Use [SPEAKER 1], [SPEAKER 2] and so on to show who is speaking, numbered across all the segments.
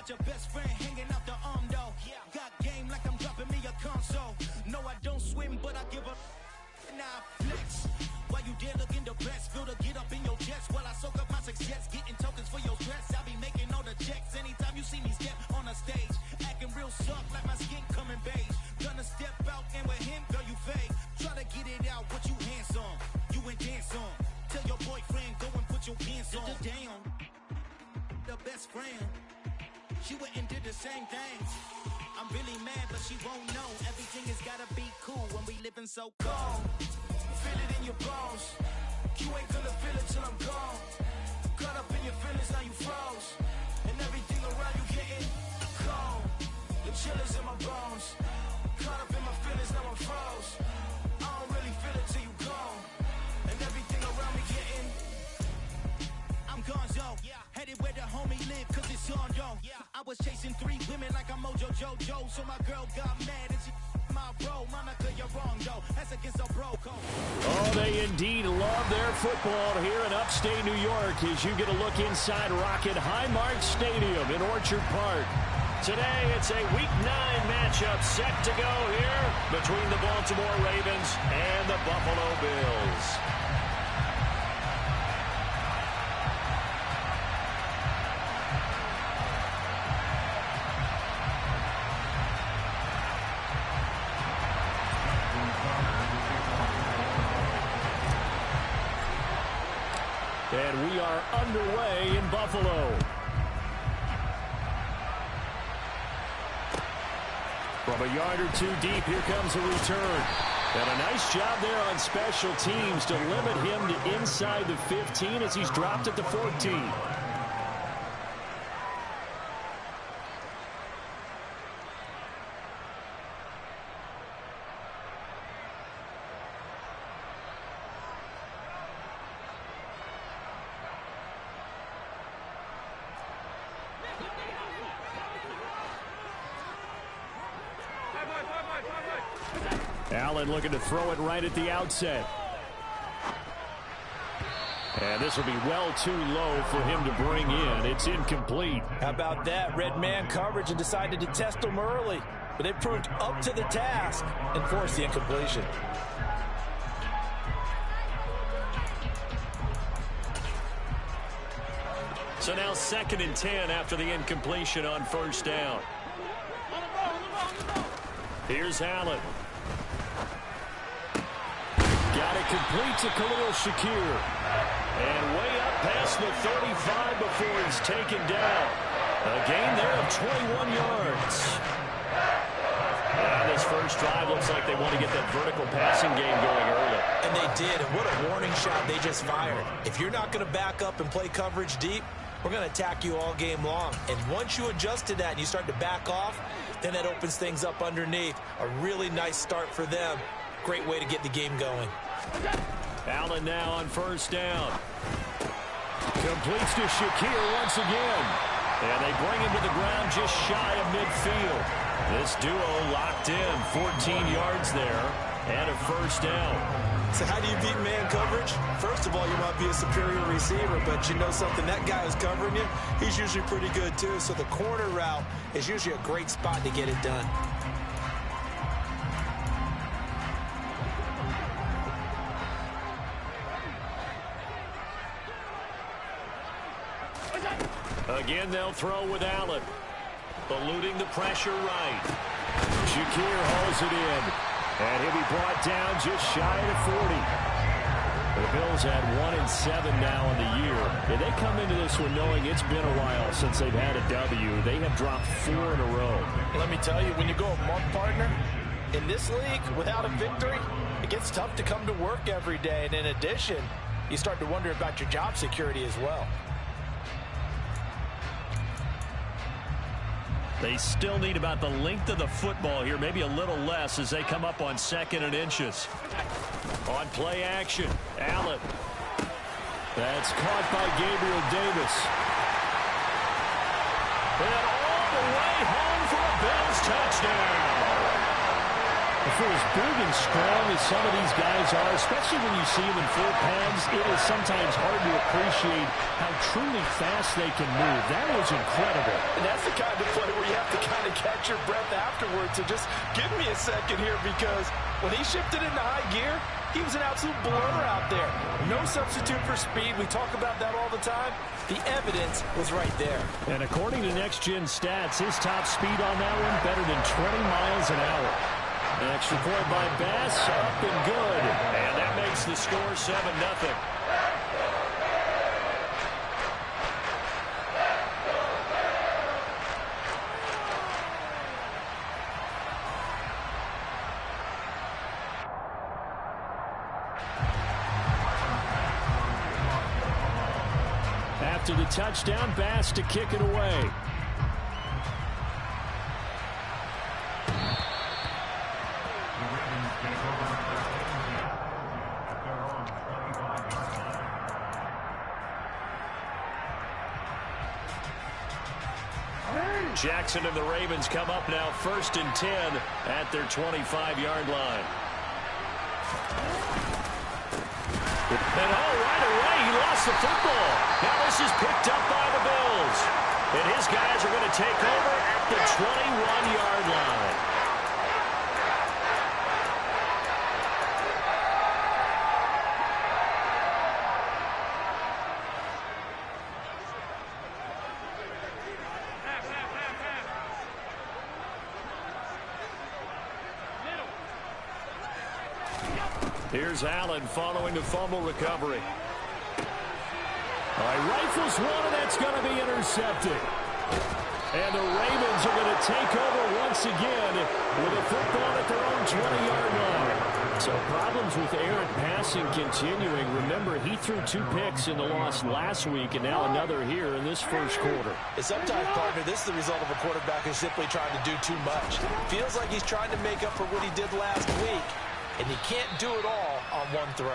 [SPEAKER 1] got your best friend hanging out the arm though. Got game like I'm dropping me a console. No, I don't swim, but I give a nah flex. While you there looking the best, feel to get up in your chest while I soak up my success, getting tokens for your stress. I be making all the checks anytime you see me step on a stage, acting real soft like my skin coming beige. Gonna step out and with him, girl, you fade. Try to get it out, what you hands on, you ain't dance on. Tell your boyfriend go and put your pants on. Down, the best friend, she went and did the same thing. I'm really mad, but she won't know. Everything has gotta be cool when we living so cold. Feel it in your bones. You ain't gonna feel it till I'm gone. Caught up in your feelings, now you froze. And everything around you getting cold. The chill is in my bones. Caught up in my feelings, now I'm froze. I don't really feel it till you gone. And everything around me getting, I'm gonzo. Headed where the homie live, cause it's on though. I was chasing 3 women like I'm Mojo Jojo. So my girl got mad and she my bro. Monica, you're wrong though. That's against a bro code.
[SPEAKER 2] Oh, they indeed love their football here in upstate New York as you get a look inside Rocket Highmark Stadium in Orchard Park. Today, it's a Week 9 matchup set to go here between the Baltimore Ravens and the Buffalo Bills. And we are underway in Buffalo. From a yard or 2 deep, here comes a return. And a nice job there on special teams to limit him to inside the 15 as he's dropped at the 14. Allen looking to throw it right at the outset. And this will be well too low for him to bring in. It's incomplete.
[SPEAKER 3] How about that? Red man coverage and decided to test him early. But they proved up to the task and forced the incompletion.
[SPEAKER 2] So now 2nd and 10 after the incompletion on first down. Here's Allen. Got it complete to Khalil Shakir. And way up past the 35 before he's taken down. A gain there of 21 yards. And this first drive looks like they want to get that vertical passing game going early.
[SPEAKER 3] And they did, and what a warning shot they just fired. If you're not going to back up and play coverage deep, we're going to attack you all game long. And once you adjust to that and you start to back off, then that opens things up underneath. A really nice start for them. Great way to get the game going.
[SPEAKER 2] Allen now on first down. Completes to Shakir once again. And they bring him to the ground just shy of midfield. This duo locked in. 14 yards there and a first down.
[SPEAKER 3] So how do you beat man coverage? First of all, you might be a superior receiver, but you know something, that guy who's covering you, he's usually pretty good too. So the corner route is usually a great spot to get it done.
[SPEAKER 2] Again, they'll throw with Allen. Eluding the pressure right. Shakir hauls it in. And he'll be brought down just shy of 40. The Bills had 1-7 now in the year. And they come into this one knowing it's been a while since they've had a W. They have dropped 4 in a row.
[SPEAKER 3] Let me tell you, when you go a month partner, in this league, without a victory, it gets tough to come to work every day. And in addition, you start to wonder about your job security as well.
[SPEAKER 2] They still need about the length of the football here, maybe a little less as they come up on 2nd and inches. On play action, Allen. That's caught by Gabriel Davis. And all the way home for a Bills touchdown. for as big and strong as some of these guys are, especially when you see them in full pads, it is sometimes hard to appreciate how truly fast they can move. That was incredible.
[SPEAKER 3] And that's the kind of play where you have to kind of catch your breath afterwards. So just give me a second here, because when he shifted into high gear, he was an absolute blur out there. No substitute for speed. We talk about that all the time. The evidence was right there.
[SPEAKER 2] And according to Next Gen Stats, his top speed on that one better than 20 miles an hour. An extra point by Bass, up and good. And that makes the score 7-0. After the touchdown, Bass to kick it away. Jackson and the Ravens come up now 1st and 10 at their 25-yard line. And right away, he lost the football. Now this is picked up by the Bills. And his guys are going to take over at the 21-yard line. Here's Allen following the fumble recovery. All right, rifles one, and that's going to be intercepted. And the Ravens are going to take over once again with a football at their own 20-yard line. So problems with errant passing continuing. Remember, he threw 2 picks in the loss last week, and now another here in this first quarter.
[SPEAKER 3] And sometimes, partner, this is the result of a quarterback who's simply trying to do too much. Feels like he's trying to make up for what he did last week, and he can't do it all on one throw.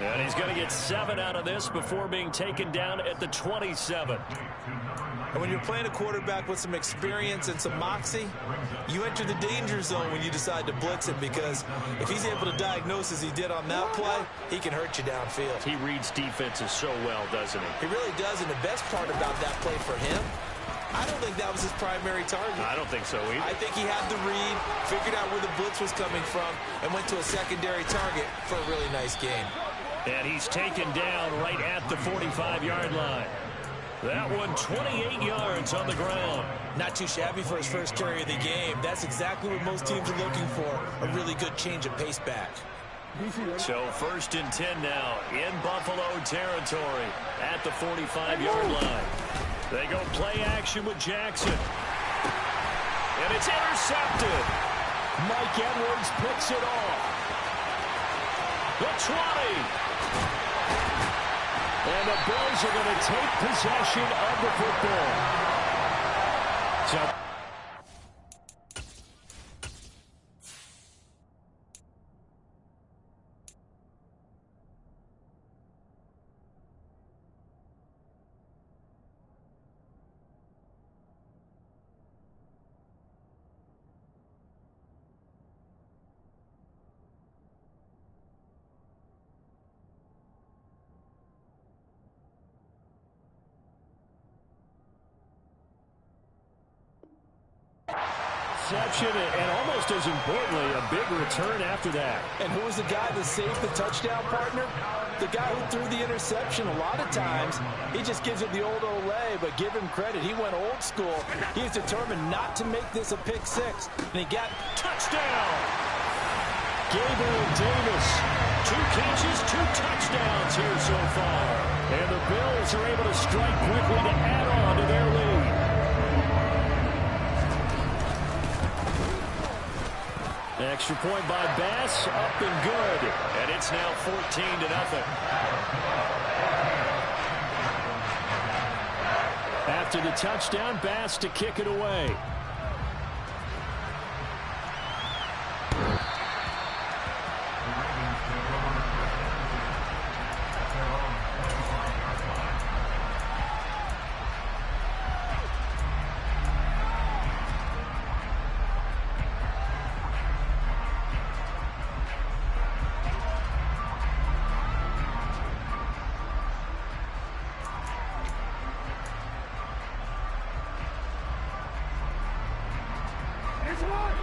[SPEAKER 2] And he's going to get 7 out of this before being taken down at the 27.
[SPEAKER 3] And when you're playing a quarterback with some experience and some moxie, you enter the danger zone when you decide to blitz him, because if he's able to diagnose as he did on that play, he can hurt you downfield.
[SPEAKER 2] He reads defenses so well, doesn't he?
[SPEAKER 3] He really does, and the best part about that play for him, I don't think that was his primary target.
[SPEAKER 2] I don't think so either.
[SPEAKER 3] I think he had the read, figured out where the blitz was coming from, and went to a secondary target for a really nice game.
[SPEAKER 2] And he's taken down right at the 45-yard line. That one 28 yards on the ground.
[SPEAKER 3] Not too shabby for his first carry of the game. That's exactly what most teams are looking for, a really good change of pace back.
[SPEAKER 2] So 1st and 10 now in Buffalo territory at the 45-yard line. They go play action with Jackson. And it's intercepted. Mike Edwards picks it off. The 20. And the Bills are going to take possession of the football. So and almost as importantly, a big return after that.
[SPEAKER 3] And who was the guy that saved the touchdown, partner? The guy who threw the interception. A lot of times, he just gives it the old Olay, but give him credit. He went old school. He was determined not to make this a pick six, and he got touchdown.
[SPEAKER 2] Gabriel Davis, 2 catches, 2 touchdowns here so far. And the Bills are able to strike quickly to add on to their lead. Extra point by Bass, up and good. And it's now 14-0. After the touchdown, Bass to kick it away.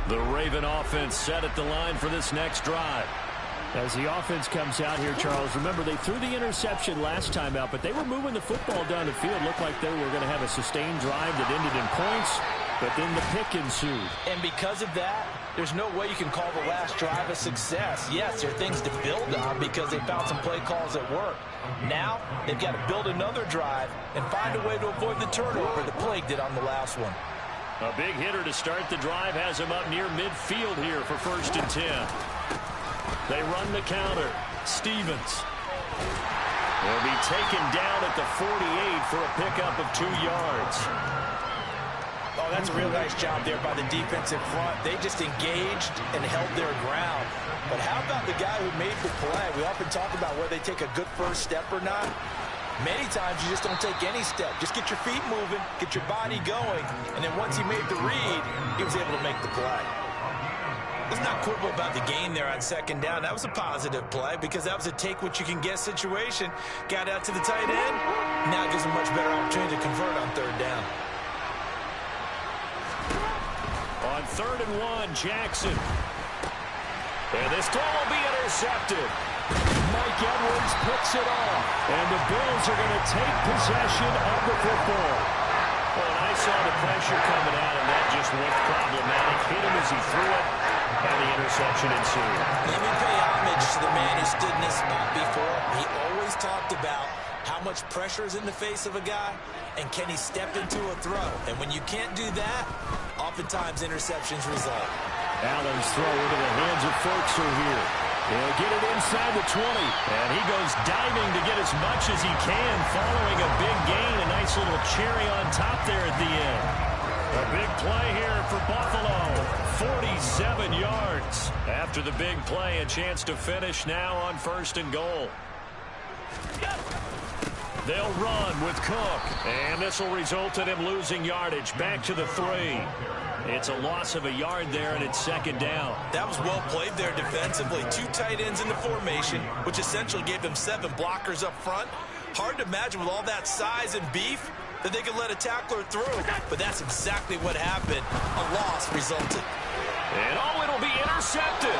[SPEAKER 2] The Raven offense set at the line for this next drive.
[SPEAKER 4] As the offense comes out here, Charles, remember they threw the interception last time out, but they were moving the football down the field. Looked like they were going to have a sustained drive that ended in points, but then the pick ensued.
[SPEAKER 3] And because of that, there's no way you can call the last drive a success. Yes, there are things to build on because they found some play calls that work. Now, they've got to build another drive and find a way to avoid the turnover the Plague did on the last one.
[SPEAKER 2] A big hitter to start the drive has him up near midfield here for 1st and 10. They run the counter. Stevens will be taken down at the 48 for a pickup of 2 yards.
[SPEAKER 3] Oh, that's a real nice job there by the defensive front. They just engaged and held their ground. But how about the guy who made the play? We often talk about whether they take a good first step or not. Many times you just don't take any step. Just get your feet moving, get your body going, and then once he made the read, he was able to make the play. Let's not quibble about the gain there on 2nd down. That was a positive play because that was a take-what-you-can-get situation. Got out to the tight end. Now gives him a much better opportunity to convert on 3rd down.
[SPEAKER 2] On 3rd and 1, Jackson. And this throw will be intercepted. Mike Edwards picks it off. And the Bills are going to take possession of the football. Well, and I saw the pressure coming at him. That just looked problematic. Hit him as he threw it. And the interception ensued.
[SPEAKER 3] Let me pay homage to the man who stood in this spot before. He always talked about how much pressure is in the face of a guy, and can he step into a throw. And when you can't do that, oftentimes interceptions result.
[SPEAKER 2] Allen's throw into the hands of Folkser here. He'll get it inside the 20. And he goes diving to get as much as he can following a big gain. A nice little cherry on top there at the end. A big play here for Buffalo. 47 yards. After the big play, a chance to finish now on 1st and goal. They'll run with Cook. And this will result in him losing yardage. Back to the 3. It's a loss of a yard there, and it's 2nd down.
[SPEAKER 3] That was well played there defensively. 2 tight ends in the formation, which essentially gave them 7 blockers up front. Hard to imagine with all that size and beef that they could let a tackler through. But that's exactly what happened. A loss resulted.
[SPEAKER 2] And it'll be intercepted.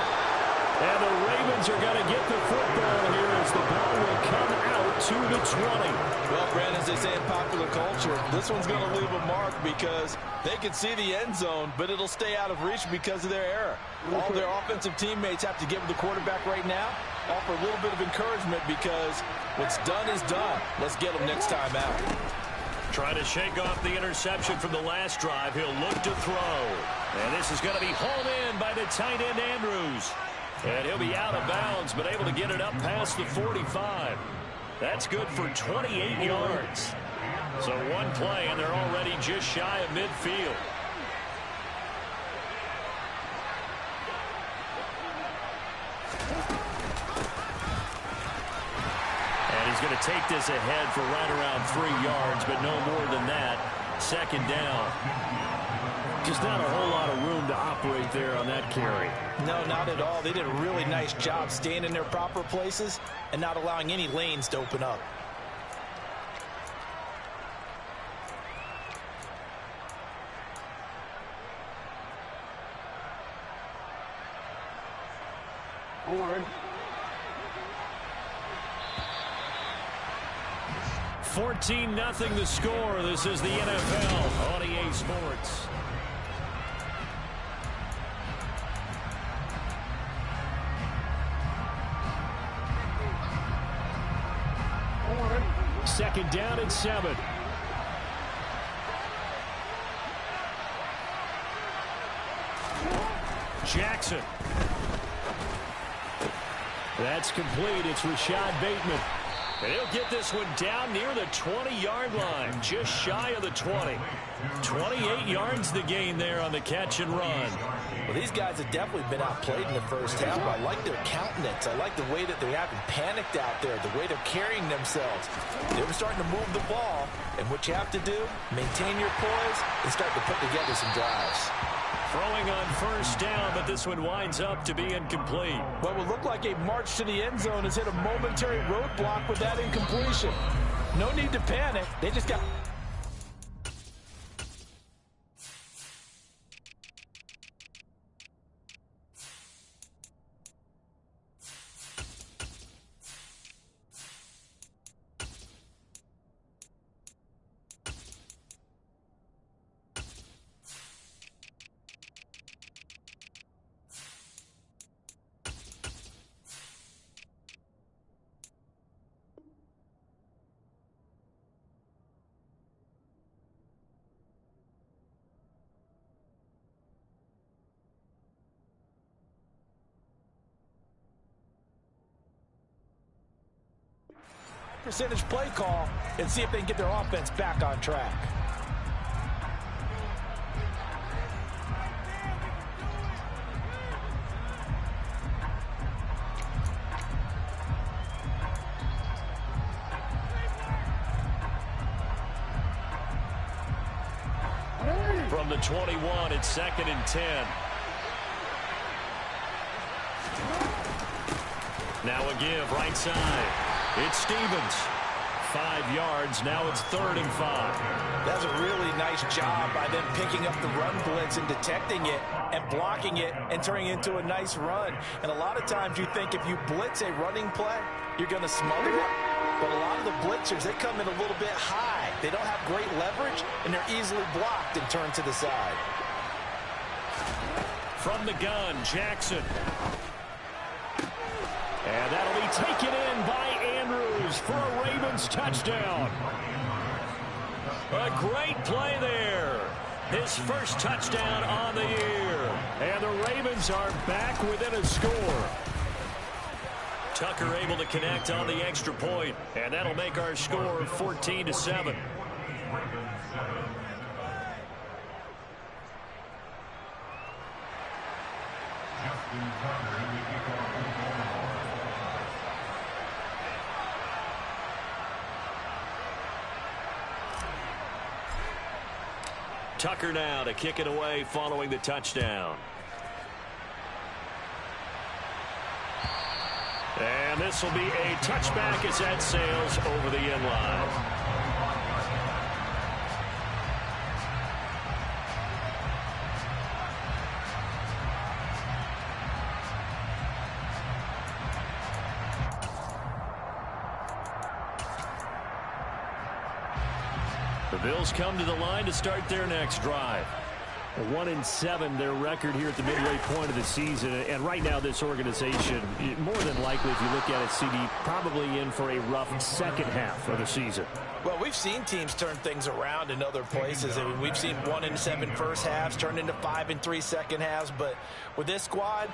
[SPEAKER 2] And the Ravens are going to get the football here as the ball will come out to the 20.
[SPEAKER 5] Well, Brandon, as they say in popular culture, this one's going to leave a mark because they can see the end zone, but it'll stay out of reach because of their error. All their offensive teammates have to give the quarterback right now, offer a little bit of encouragement because what's done is done. Let's get them next time out.
[SPEAKER 2] Trying to shake off the interception from the last drive. He'll look to throw. And this is going to be hauled in by the tight end Andrews. And he'll be out of bounds, but able to get it up past the 45. That's good for 28 yards. So 1 play, and they're already just shy of midfield. And he's going to take this ahead for right around 3 yards, but no more than that. 2nd down. Just not a whole lot of room to operate there on that carry.
[SPEAKER 3] No, not at all. They did a really nice job staying in their proper places and not allowing any lanes to open up.
[SPEAKER 6] Forward.
[SPEAKER 2] 14-0 the score. This is the NFL on EA Sports.
[SPEAKER 6] Forward.
[SPEAKER 2] 2nd down and 7. Jackson. That's complete. It's Rashad Bateman. And he'll get this one down near the 20-yard line, just shy of the 20. 28 yards the gain there on the catch and run.
[SPEAKER 3] Well, these guys have definitely been outplayed in the first half. I like their countenance. I like the way that they're having panicked out there, the way they're carrying themselves. They're starting to move the ball, and what you have to do, maintain your poise and start to put together some drives.
[SPEAKER 2] Throwing on 1st down, but this one winds up to be incomplete.
[SPEAKER 5] What would look like a march to the end zone has hit a momentary roadblock with that incompletion. No need to panic. They just got...
[SPEAKER 3] percentage play call and see if they can get their offense back on track.
[SPEAKER 2] From the 21, it's 2nd and 10. Now a give right side. It's Stevens. 5 yards. Now it's 3rd and 5.
[SPEAKER 3] That's a really nice job by them picking up the run blitz and detecting it and blocking it and turning it into a nice run. And a lot of times you think if you blitz a running play, you're going to smother it. But a lot of the blitzers, they come in a little bit high. They don't have great leverage, and they're easily blocked and turned to the side.
[SPEAKER 2] From the gun, Jackson. And that'll be taken in by Andrews for a Ravens touchdown. A great play there. His first touchdown on the year. And the Ravens are back within a score. Tucker able to connect on the extra point, and that'll make our score 14-7. Tucker now to kick it away following the touchdown. And this will be a touchback as that sails over the end line. The Bills come to the line to start their next drive. 1-7 their record here at the midway point of the season, and right now this organization, more than likely if you look at it, CD, probably in for a rough second half of the season.
[SPEAKER 3] Well, we've seen teams turn things around in other places. I mean, we've seen 1-7 first halves turn into 5-3 second halves, but with this squad,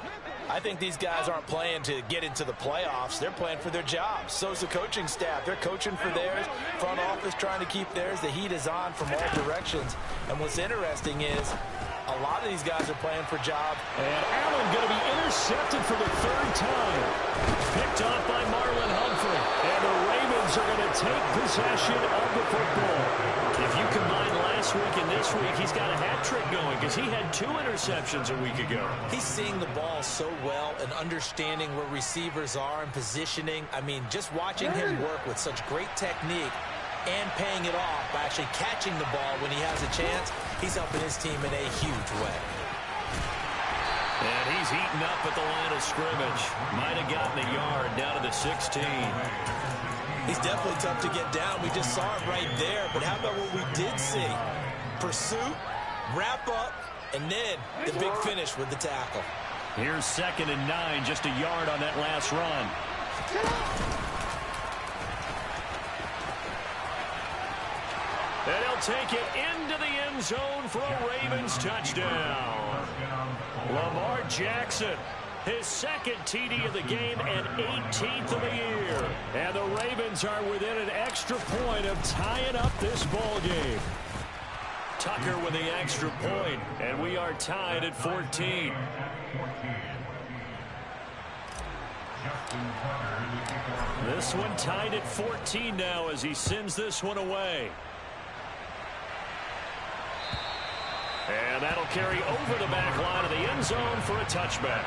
[SPEAKER 3] I think these guys aren't playing to get into the playoffs. They're playing for their jobs. So's the coaching staff. They're coaching for theirs. Front office trying to keep theirs. The heat is on from all directions. And what's interesting is a lot of these guys are playing for jobs.
[SPEAKER 2] And Allen going to be intercepted for the 3rd time. Picked off by Marlon Humphrey. And the Ravens are going to take possession of the football. If you combine last week and this week, he's got a hat trick going because he had 2 interceptions a week ago.
[SPEAKER 3] He's seeing the ball so well and understanding where receivers are and positioning. I mean, just watching him work with such great technique and paying it off by actually catching the ball when he has a chance, he's helping his team in a huge way.
[SPEAKER 2] And he's heating up at the line of scrimmage. Might have gotten a yard down to the 16.
[SPEAKER 3] He's definitely tough to get down. We just saw it right there. But how about what we did see? Pursuit, wrap up, and then the big finish with the tackle.
[SPEAKER 2] Here's 2nd and 9, just a yard on that last run. And he'll take it into the end zone for a Ravens touchdown. Lamar Jackson, his 2nd TD of the game and 18th of the year. And the Ravens are within an extra point of tying up this ball game. Tucker with the extra point, and we are tied at 14. This one tied at 14 now as he sends this one away. And that'll carry over the back line of the end zone for a touchback.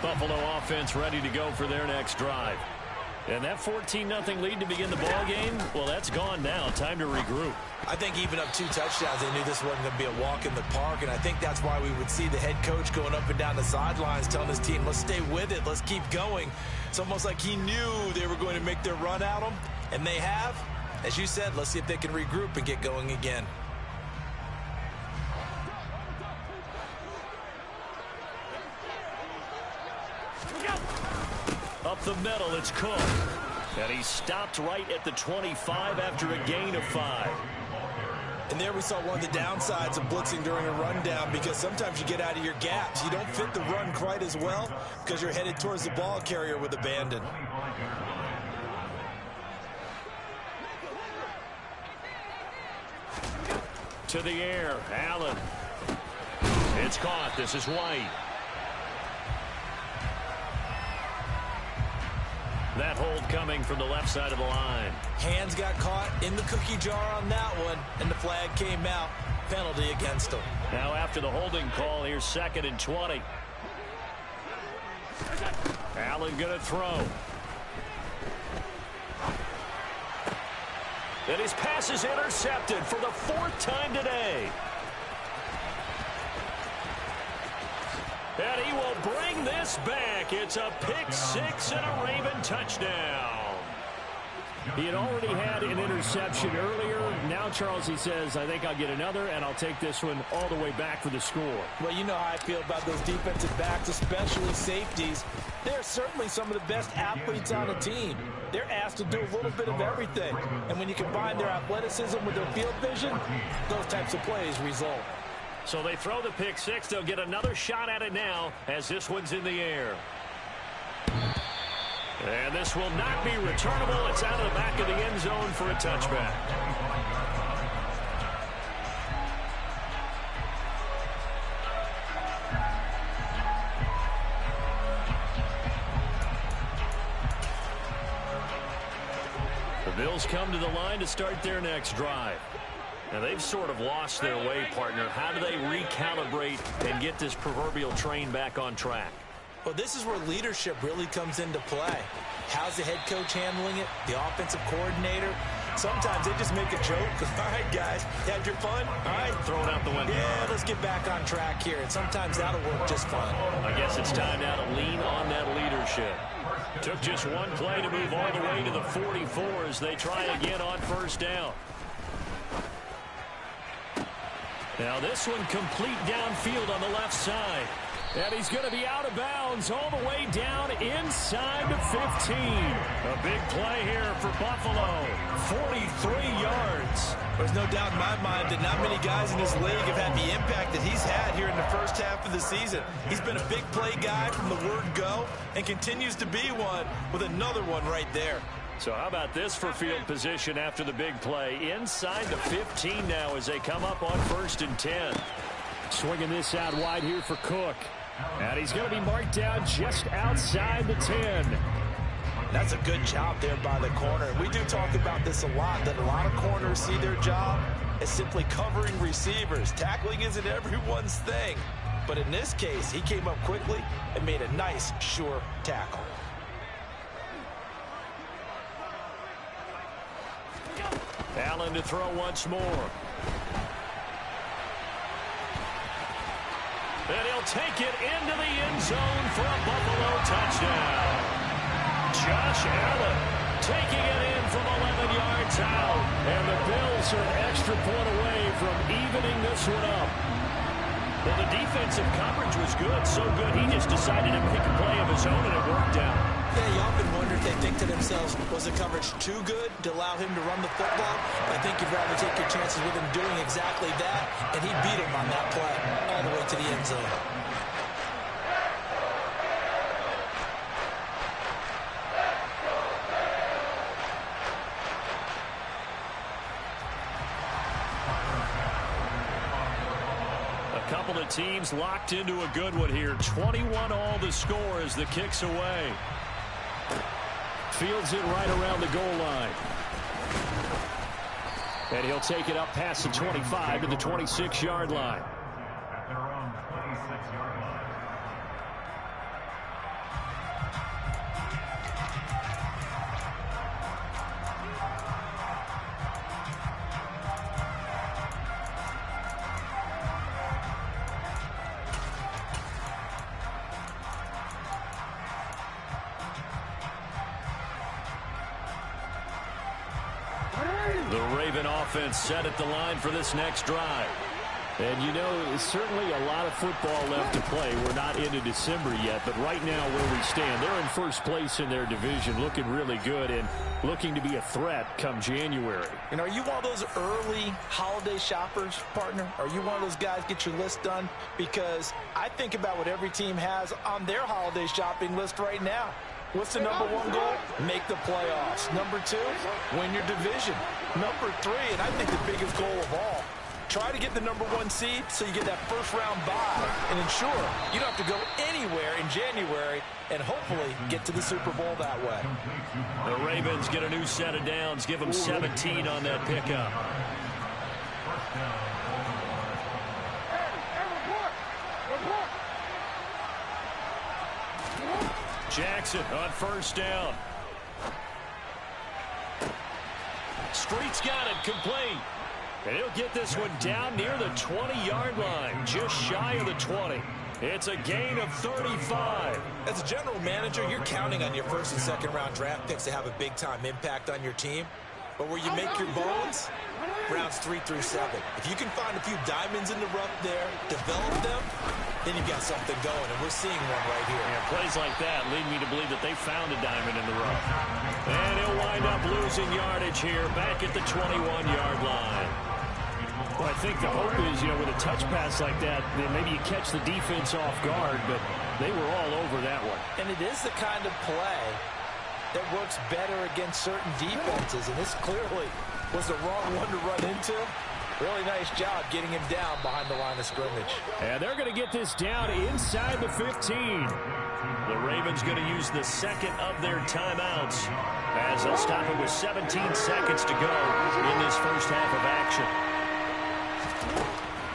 [SPEAKER 2] Buffalo offense ready to go for their next drive. And that 14-0 lead to begin the ball game, well, that's gone now. Time to regroup.
[SPEAKER 3] I think even up 2 touchdowns, they knew this wasn't going to be a walk in the park, and I think that's why we would see the head coach going up and down the sidelines telling his team, let's stay with it, let's keep going. It's almost like he knew they were going to make their run at him, and they have. As you said, let's see if they can regroup and get going again.
[SPEAKER 2] Up the middle, it's Cook. And he stopped right at the 25 after a gain of 5.
[SPEAKER 3] And there we saw one of the downsides of blitzing during a rundown, because sometimes you get out of your gaps. You don't fit the run quite as well because you're headed towards the ball carrier with abandon.
[SPEAKER 2] To the air, Allen. It's caught. This is White. That hold coming from the left side of the line.
[SPEAKER 3] Hands got caught in the cookie jar on that one, and the flag came out. Penalty against him.
[SPEAKER 2] Now after the holding call, here's 2nd and 20. Allen going to throw. And his pass is intercepted for the 4th time today. And he will bring this back. It's a pick 6 and a Raven touchdown. He had already had an interception earlier. Now, Charles, he says, I think I'll get another, and I'll take this one all the way back for the score.
[SPEAKER 3] Well, you know how I feel about those defensive backs, especially safeties. They're certainly some of the best athletes on a team. They're asked to do a little bit of everything. And when you combine their athleticism with their field vision, those types of plays result.
[SPEAKER 2] So they throw the pick 6. They'll get another shot at it now as this one's in the air. And this will not be returnable. It's out of the back of the end zone for a touchback. The Bills come to the line to start their next drive. Now, they've sort of lost their way, partner. How do they recalibrate and get this proverbial train back on track?
[SPEAKER 3] Well, this is where leadership really comes into play. How's the head coach handling it? The offensive coordinator? Sometimes they just make a joke. All right, guys, you had your fun? All right.
[SPEAKER 2] Throw it out the window.
[SPEAKER 3] Yeah, let's get back on track here. And sometimes that'll work just fine.
[SPEAKER 2] I guess it's time now to lean on that leadership. Took just one play to move all the way to the 44 as they try again on 1st down. Now this one complete downfield on the left side. And he's going to be out of bounds all the way down inside the 15. A big play here for Buffalo. 43 yards.
[SPEAKER 3] There's no doubt in my mind that not many guys in this league have had the impact that he's had here in the first half of the season. He's been a big play guy from the word go and continues to be one with another one right there.
[SPEAKER 2] So how about this for field position after the big play? Inside the 15 now as they come up on 1st and 10.
[SPEAKER 4] Swinging this out wide here for Cook. And he's going to be marked down just outside the 10.
[SPEAKER 3] That's a good job there by the corner. We do talk about this a lot, that a lot of corners see their job as simply covering receivers. Tackling isn't everyone's thing. But in this case, he came up quickly and made a nice, sure tackle.
[SPEAKER 2] Allen to throw once more. And he'll take it into the end zone for a Buffalo touchdown. Josh Allen taking it in from 11 yards out. And the Bills are an extra point away from evening this one up. Well, the defensive coverage was good, so good he just decided to make a play of his own, and it worked out.
[SPEAKER 3] Yeah, you often wonder if they think to themselves, was the coverage too good to allow him to run the football? I think you'd rather take your chances with him doing exactly that, and he beat him on that play all the way to the end zone.
[SPEAKER 2] A couple of teams locked into a good one here. 21 all the score as the kick's away.
[SPEAKER 4] Fields it right around the goal line. And he'll take it up past the 25 to the 26-yard line.
[SPEAKER 2] The Raven offense set at the line for this next drive.
[SPEAKER 4] And, you know, certainly a lot of football left to play. We're not into December yet, but right now where we stand, they're in first place in their division, looking really good and looking to be a threat come January.
[SPEAKER 3] And are you one of those early holiday shoppers, partner? Are you one of those guys get your list done? Because I think about what every team has on their holiday shopping list right now. What's the number one goal? Make the playoffs. Number two, win your division. Number three, and I think the biggest goal of all, try to get the number one seed so you get that first round bye and ensure you don't have to go anywhere in January and hopefully get to the Super Bowl that way.
[SPEAKER 4] The Ravens get a new set of downs, give them 17 on that pickup. Jackson on first down. Street's got it, complete. And he'll get this one down near the 20-yard line, just shy of the 20. It's a gain of 35.
[SPEAKER 3] As a general manager, you're counting on your first and second round draft picks to have a big-time impact on your team. But where you make your bones, rounds 3 through 7. If you can find a few diamonds in the rough there, develop them, then you've got something going, and we're seeing one right here.
[SPEAKER 4] Yeah, plays like that lead me to believe that they found a diamond in the rough. And he'll wind up losing yardage here back at the 21-yard line. Well, I think the hope is, you know, with a touch pass like that, then maybe you catch the defense off guard, but they were all over that one.
[SPEAKER 3] And it is the kind of play that works better against certain defenses, and this clearly was the wrong one to run into. Really nice job getting him down behind the line of scrimmage.
[SPEAKER 4] And they're going to get this down inside the 15. The Ravens going to use the second of their timeouts as they'll stop it with 17 seconds to go in this first half of action.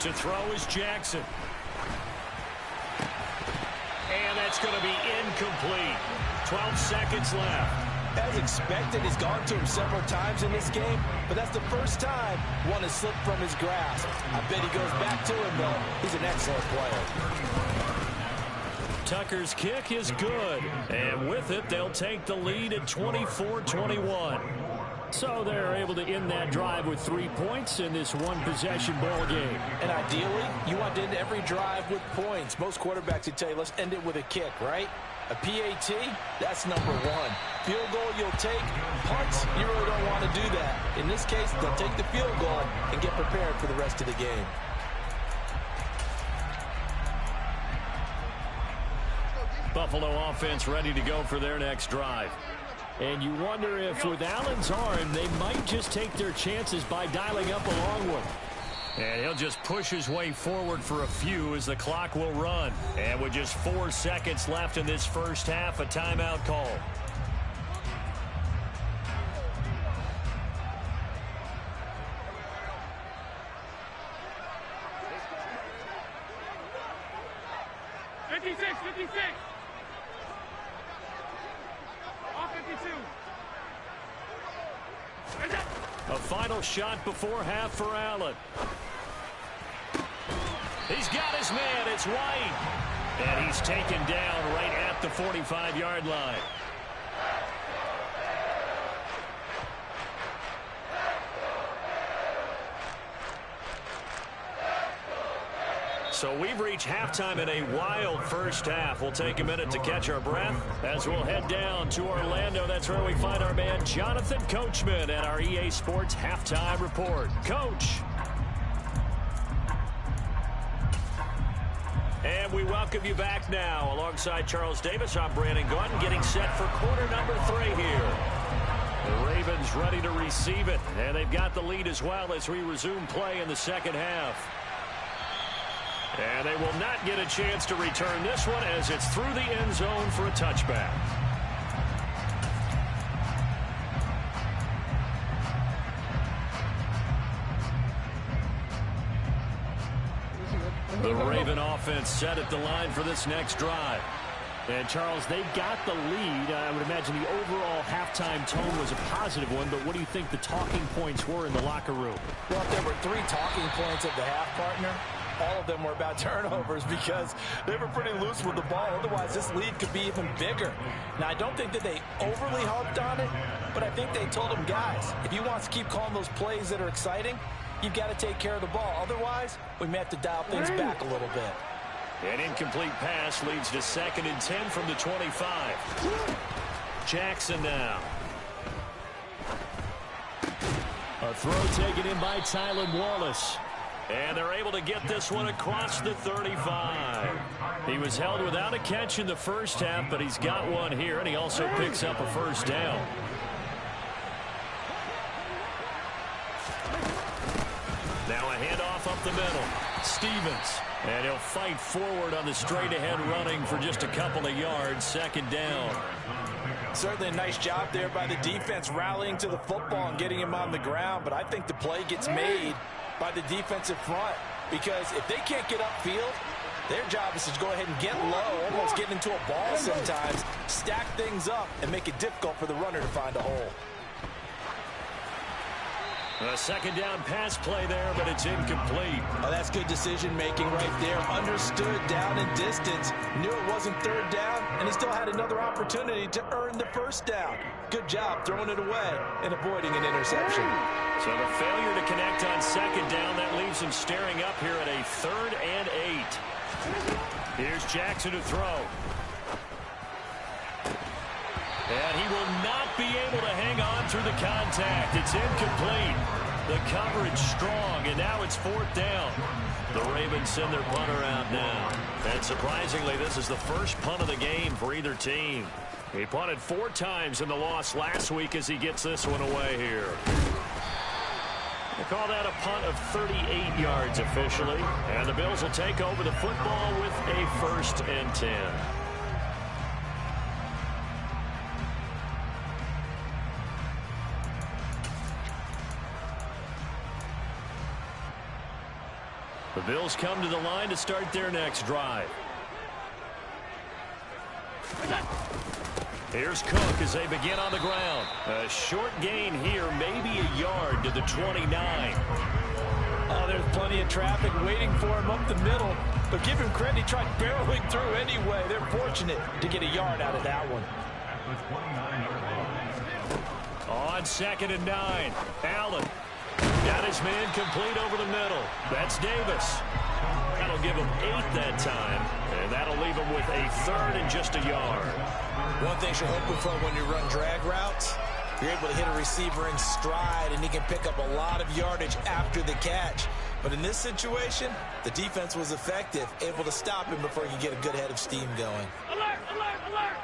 [SPEAKER 4] To throw is Jackson. And that's going to be incomplete. 12 seconds left.
[SPEAKER 3] As expected, he's gone to him several times in this game, but that's the first time one has slipped from his grasp. I bet he goes back to him, though. He's an excellent player.
[SPEAKER 4] Tucker's kick is good, and with it, they'll take the lead at 24-21. So they're able to end that drive with 3 points in this one-possession ball game.
[SPEAKER 3] And ideally, you want to end every drive with points. Most quarterbacks would tell you, let's end it with a kick, right? A PAT, that's number one. Field goal you'll take. Punts, you really don't want to do that. In this case, they'll take the field goal and get prepared for the rest of the game.
[SPEAKER 4] Buffalo offense ready to go for their next drive. And you wonder if with Allen's arm, they might just take their chances by dialing up a long one. And he'll just push his way forward for a few as the clock will run. And with just 4 seconds left in this first half, a timeout call. A final shot before half for Allen. He's got his man. It's White. And he's taken down right at the 45-yard line. So we've reached halftime in a wild first half. We'll take a minute to catch our breath as we'll head down to Orlando. That's where we find our man Jonathan Coachman at our EA Sports Halftime Report. Coach. And we welcome you back now. Alongside Charles Davis, I'm Brandon Gordon, getting set for quarter number 3 here. The Ravens ready to receive it, and they've got the lead as well as we resume play in the second half. And they will not get a chance to return this one as it's through the end zone for a touchback. The Raven offense set at the line for this next drive. And, Charles, they got the lead. I would imagine the overall halftime tone was a positive one, but what do you think the talking points were in the locker room?
[SPEAKER 3] Well, if there were 3 talking points at the half, partner, all of them were about turnovers because they were pretty loose with the ball. Otherwise, this lead could be even bigger. Now, I don't think that they overly harped on it, but I think they told them, guys, if you want to keep calling those plays that are exciting, you've got to take care of the ball. Otherwise, we may have to dial things back a little bit.
[SPEAKER 4] An incomplete pass leads to 2nd and 10 from the 25. Jackson now. A throw taken in by Tylan Wallace. And they're able to get this one across the 35. He was held without a catch in the first half, but he's got one here, and he also picks up a first down. Now a handoff up the middle. Stevens. And he'll fight forward on the straight-ahead running for just a couple of yards. 2nd down.
[SPEAKER 3] Certainly a nice job there by the defense rallying to the football and getting him on the ground. But I think the play gets made by the defensive front, because if they can't get upfield, their job is to go ahead and get low, almost get into a ball sometimes, stack things up, and make it difficult for the runner to find a hole.
[SPEAKER 4] A 2nd down pass play there, but it's incomplete.
[SPEAKER 3] Oh, that's good decision-making right there. Understood down and distance. Knew it wasn't 3rd down, and he still had another opportunity to earn the 1st down. Good job throwing it away and avoiding an interception.
[SPEAKER 4] So the failure to connect on 2nd down, that leaves him staring up here at a 3rd and 8. Here's Jackson to throw. And he will not be able to hang on through the contact. It's incomplete. The coverage strong, and now it's 4th down. The Ravens send their punter out now. And surprisingly, this is the first punt of the game for either team. He punted 4 times in the loss last week as he gets this one away here. They call that a punt of 38 yards officially. And the Bills will take over the football with a 1st and 10. The Bills come to the line to start their next drive. Here's Cook as they begin on the ground. A short gain here, maybe a yard to the 29.
[SPEAKER 3] Oh, there's plenty of traffic waiting for him up the middle. But give him credit, he tried barreling through anyway. They're fortunate to get a yard out of that one.
[SPEAKER 4] On 2nd and 9, Allen. Got his man complete over the middle. That's Davis. That'll give him 8 that time, and that'll leave him with a 3rd and just a yard.
[SPEAKER 3] One thing you're hoping for when you run drag routes, you're able to hit a receiver in stride, and he can pick up a lot of yardage after the catch. But in this situation, the defense was effective, able to stop him before he could get a good head of steam going.
[SPEAKER 6] Alert, alert, alert!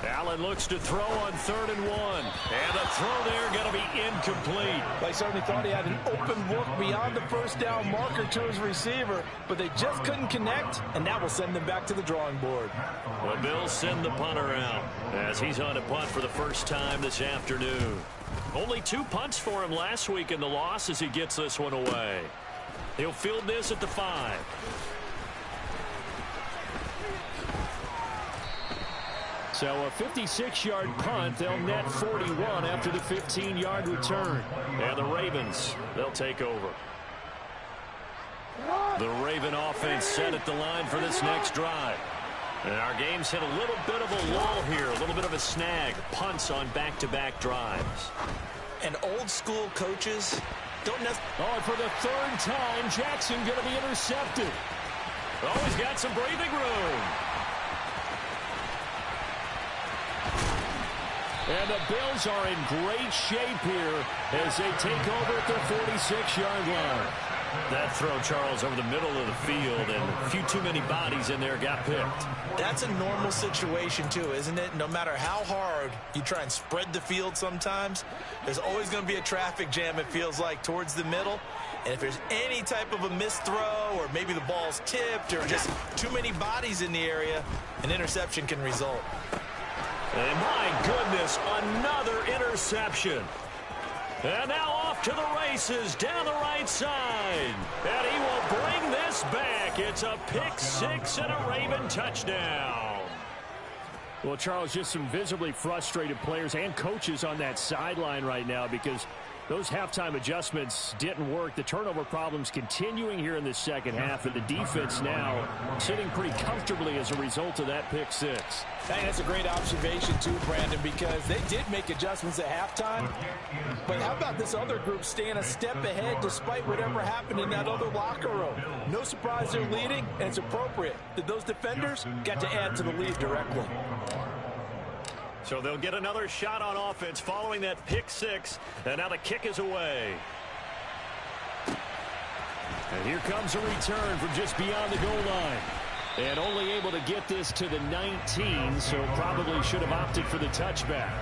[SPEAKER 4] Allen looks to throw on 3rd and 1. And the throw there going to be incomplete.
[SPEAKER 3] They certainly thought he had an open look beyond the 1st down marker to his receiver, but they just couldn't connect, and that will send them back to the drawing board.
[SPEAKER 4] Well, Bills send the punter out as he's on a punt for the first time this afternoon. Only 2 punts for him last week in the loss as he gets this one away. He'll field this at the 5. So a 56-yard punt. They'll net 41 after the 15-yard return. And the Ravens, they'll take over. The Raven offense set at the line for this next drive. And our game's hit a little bit of a lull here, a little bit of a snag. Punts on back-to-back drives.
[SPEAKER 3] And old-school coaches don't necessarily...
[SPEAKER 4] Oh, for the 3rd time, Jackson going to be intercepted. Oh, he's got some breathing room. And the Bills are in great shape here as they take over at their 46-yard line. That throw, Charles, over the middle of the field, and a few too many bodies in there got picked.
[SPEAKER 3] That's a normal situation, too, isn't it? No matter how hard you try and spread the field sometimes, there's always going to be a traffic jam, it feels like, towards the middle. And if there's any type of a missed throw or maybe the ball's tipped or just too many bodies in the area, an interception can result.
[SPEAKER 4] And my goodness, another interception. And now off to the races down the right side. And he will bring this back. It's a pick 6 and a Raven touchdown. Well, Charles, just some visibly frustrated players and coaches on that sideline right now because Those halftime adjustments didn't work. The turnover problems continuing here in the second half, and the defense now sitting pretty comfortably as a result of that pick six.
[SPEAKER 3] I think that's a great observation too, Brandon, because they did make adjustments at halftime. But how about this other group staying a step ahead despite whatever happened in that other locker room? No surprise they're leading, and it's appropriate that those defenders got to add to the lead directly.
[SPEAKER 2] So they'll get another shot on offense following that pick six, and now the kick is away.
[SPEAKER 4] And here comes a return from just beyond the goal line. And only able to get this to the 19, so probably should have opted for the touchback.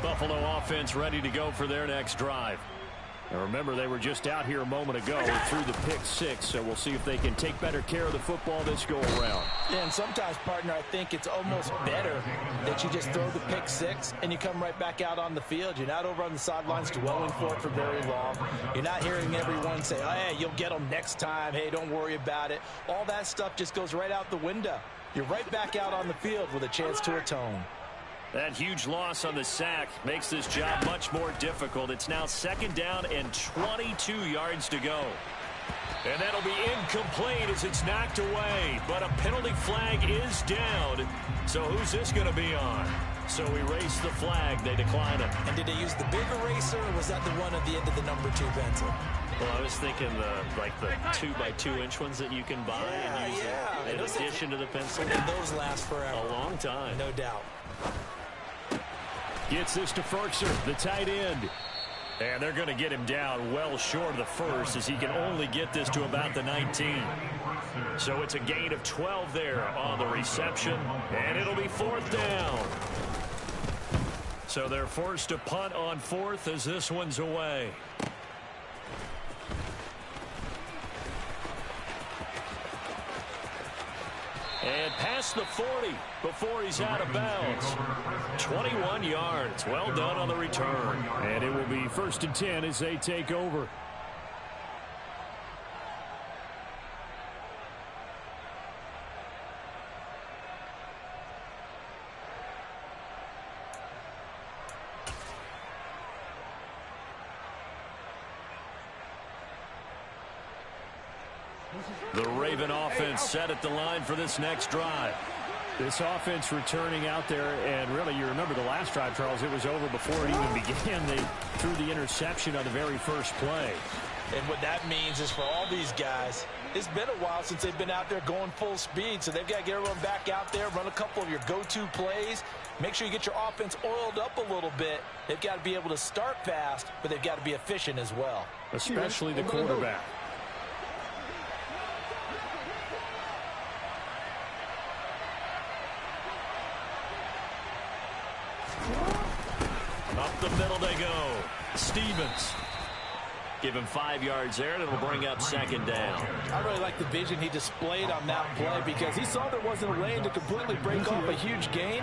[SPEAKER 4] Buffalo offense ready to go for their next drive. And remember, they were just out here a moment ago through the pick six, so we'll see if they can take better care of the football this go-around.
[SPEAKER 3] Yeah, and sometimes, partner, I think it's almost better that you just throw the pick six and you come right back out on the field. You're not over on the sidelines dwelling for it for very long. You're not hearing everyone say, oh, hey, you'll get them next time. Hey, don't worry about it. All that stuff just goes right out the window. You're right back out on the field with a chance to atone.
[SPEAKER 2] That huge loss on the sack makes this job much more difficult. It's now second down and 22 yards to go. And that'll be incomplete as it's knocked away. But a penalty flag is down. So who's this going to be on? So erase the flag. They decline it.
[SPEAKER 3] And did they use the big eraser, or was that the one at the end of the number 2 pencil?
[SPEAKER 2] Well, I was thinking the 2x2-inch ones that you can buy and use in addition to the pencil.
[SPEAKER 3] And those last forever.
[SPEAKER 2] A long time.
[SPEAKER 3] No doubt.
[SPEAKER 4] Gets this to Ferkser, the tight end. And they're going to get him down well short of the first as he can only get this to about the 19. So it's a gain of 12 there on the reception. And it'll be fourth down. So they're forced to punt on fourth as this one's away. And past the 40 before he's out of bounds. 21 yards. Well done on the return. And it will be first and 10 as they take over. The Raven offense set at the line for this next drive. This offense returning out there, and really, you remember the last drive, Charles, it was over before it even began. They threw the interception on the very first play.
[SPEAKER 3] And what that means is for all these guys, it's been a while since they've been out there going full speed, so they've got to get everyone back out there, run a couple of your go-to plays, make sure you get your offense oiled up a little bit. They've got to be able to start fast, but they've got to be efficient as well.
[SPEAKER 4] Especially the quarterback.
[SPEAKER 2] Up the middle they go. Stevens. Give him 5 yards there, and it'll bring up second down.
[SPEAKER 3] I really like the vision he displayed on that play because he saw there wasn't a lane to completely break off a huge gain.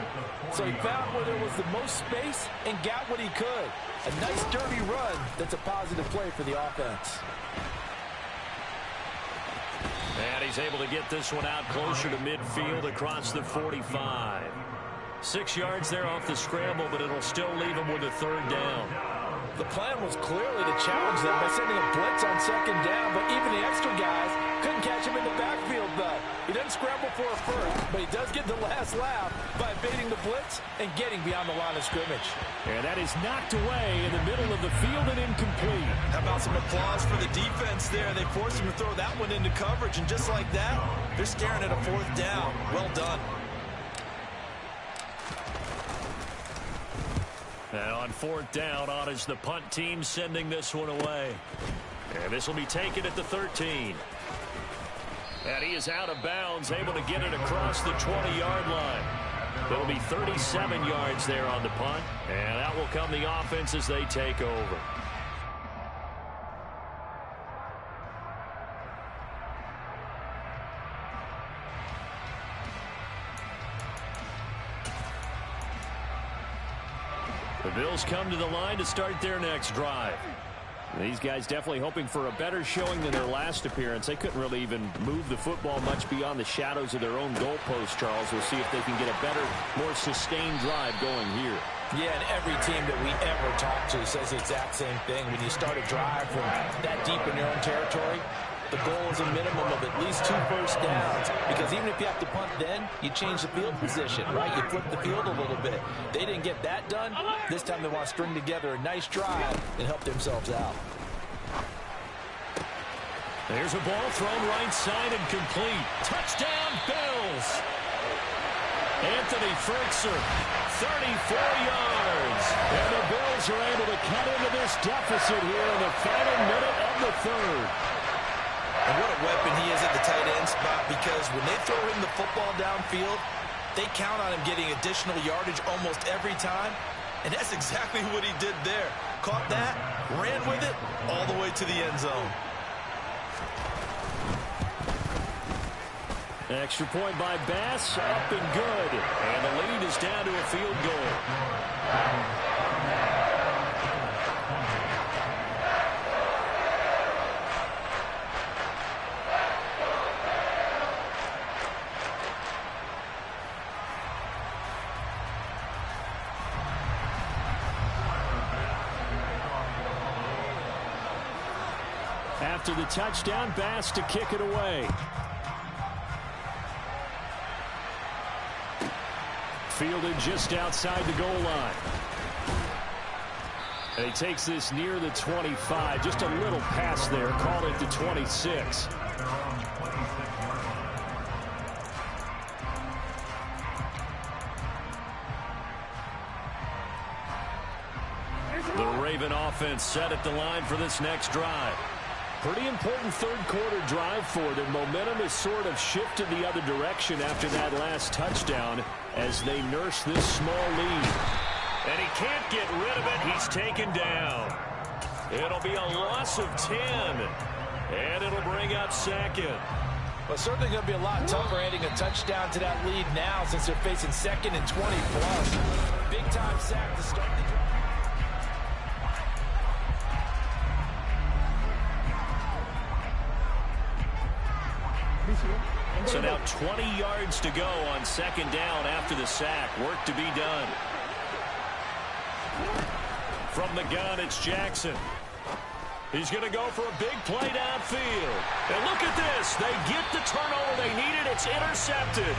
[SPEAKER 3] So he found where there was the most space and got what he could. A nice, dirty run that's a positive play for the offense.
[SPEAKER 2] And he's able to get this one out closer to midfield across the 45. 6 yards there off the scramble, but it'll still leave him with a third down.
[SPEAKER 3] The plan was clearly to challenge them by sending a blitz on second down, but even the extra guys couldn't catch him in the backfield, though. He doesn't scramble for a first, but he does get the last laugh by evading the blitz and getting beyond the line of scrimmage.
[SPEAKER 4] And that is knocked away in the middle of the field and incomplete.
[SPEAKER 3] How about some applause for the defense there? They forced him to throw that one into coverage, and just like that, they're staring at a fourth down. Well done.
[SPEAKER 2] And on fourth down, on is the punt team sending this one away. And this will be taken at the 13. And he is out of bounds, able to get it across the 20-yard line. It'll be 37 yards there on the punt. And that will come the offense as they take over.
[SPEAKER 4] The Bills come to the line to start their next drive. These guys definitely hoping for a better showing than their last appearance. They couldn't really even move the football much beyond the shadows of their own goalpost, Charles. We'll see if they can get a better, more sustained drive going here.
[SPEAKER 3] Yeah, and every team that we ever talk to says the exact same thing. When you start a drive from that deep in your own territory, the goal is a minimum of at least 2 first downs. Because even if you have to punt then, you change the field position, right? You flip the field a little bit. They didn't get that done. This time they want to string together a nice drive and help themselves out.
[SPEAKER 4] There's a ball thrown right side and complete. Touchdown, Bills! Anthony Fertzer, 34 yards. And the Bills are able to cut into this deficit here in the final minute of the third.
[SPEAKER 3] And what a weapon he is at the tight end spot, because when they throw him the football downfield, they count on him getting additional yardage almost every time. And that's exactly what he did there. Caught that, ran with it, all the way to the end zone.
[SPEAKER 4] Extra point by Bass, up and good. And the lead is down to a field goal. After the touchdown, Bass to kick it away. Fielded just outside the goal line. And he takes this near the 25. Just a little pass there. Called it to 26. The Raven offense set at the line for this next drive. Pretty important third quarter drive for them. Momentum has sort of shifted the other direction after that last touchdown as they nurse this small lead. And he can't get rid of it. He's taken down. It'll be a loss of 10. And it'll bring up second.
[SPEAKER 3] Well, certainly going to be a lot tougher adding a touchdown to that lead now since they're facing 2nd and 20+. Big-time sack to start the drive.
[SPEAKER 4] So now 20 yards to go on 2nd down after the sack. Work to be done. From the gun, it's Jackson. He's going to go for a big play downfield. And look at this. They get the turnover they needed. It's intercepted.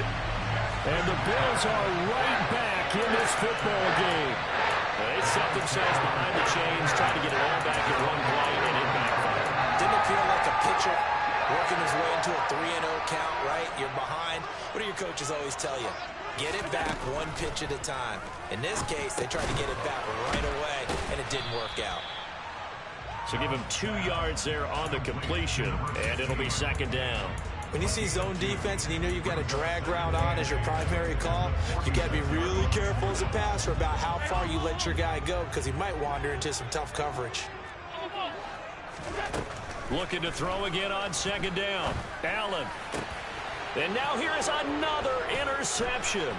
[SPEAKER 4] And the Bills are right back in this football game. They set themselves behind the chains, trying to get it all back in one play, and it backfired.
[SPEAKER 3] Didn't it feel like a pitcher working his way into a 3-0 count, right? You're behind. What do your coaches always tell you? Get it back one pitch at a time. In this case, they tried to get it back right away, and it didn't work out.
[SPEAKER 4] So give him 2 yards there on the completion, and it'll be 2nd down.
[SPEAKER 3] When you see zone defense and you know you've got a drag route on as your primary call, you got to be really careful as a passer about how far you let your guy go, because he might wander into some tough coverage.
[SPEAKER 4] Looking to throw again on 2nd down. Allen. And now here is another interception.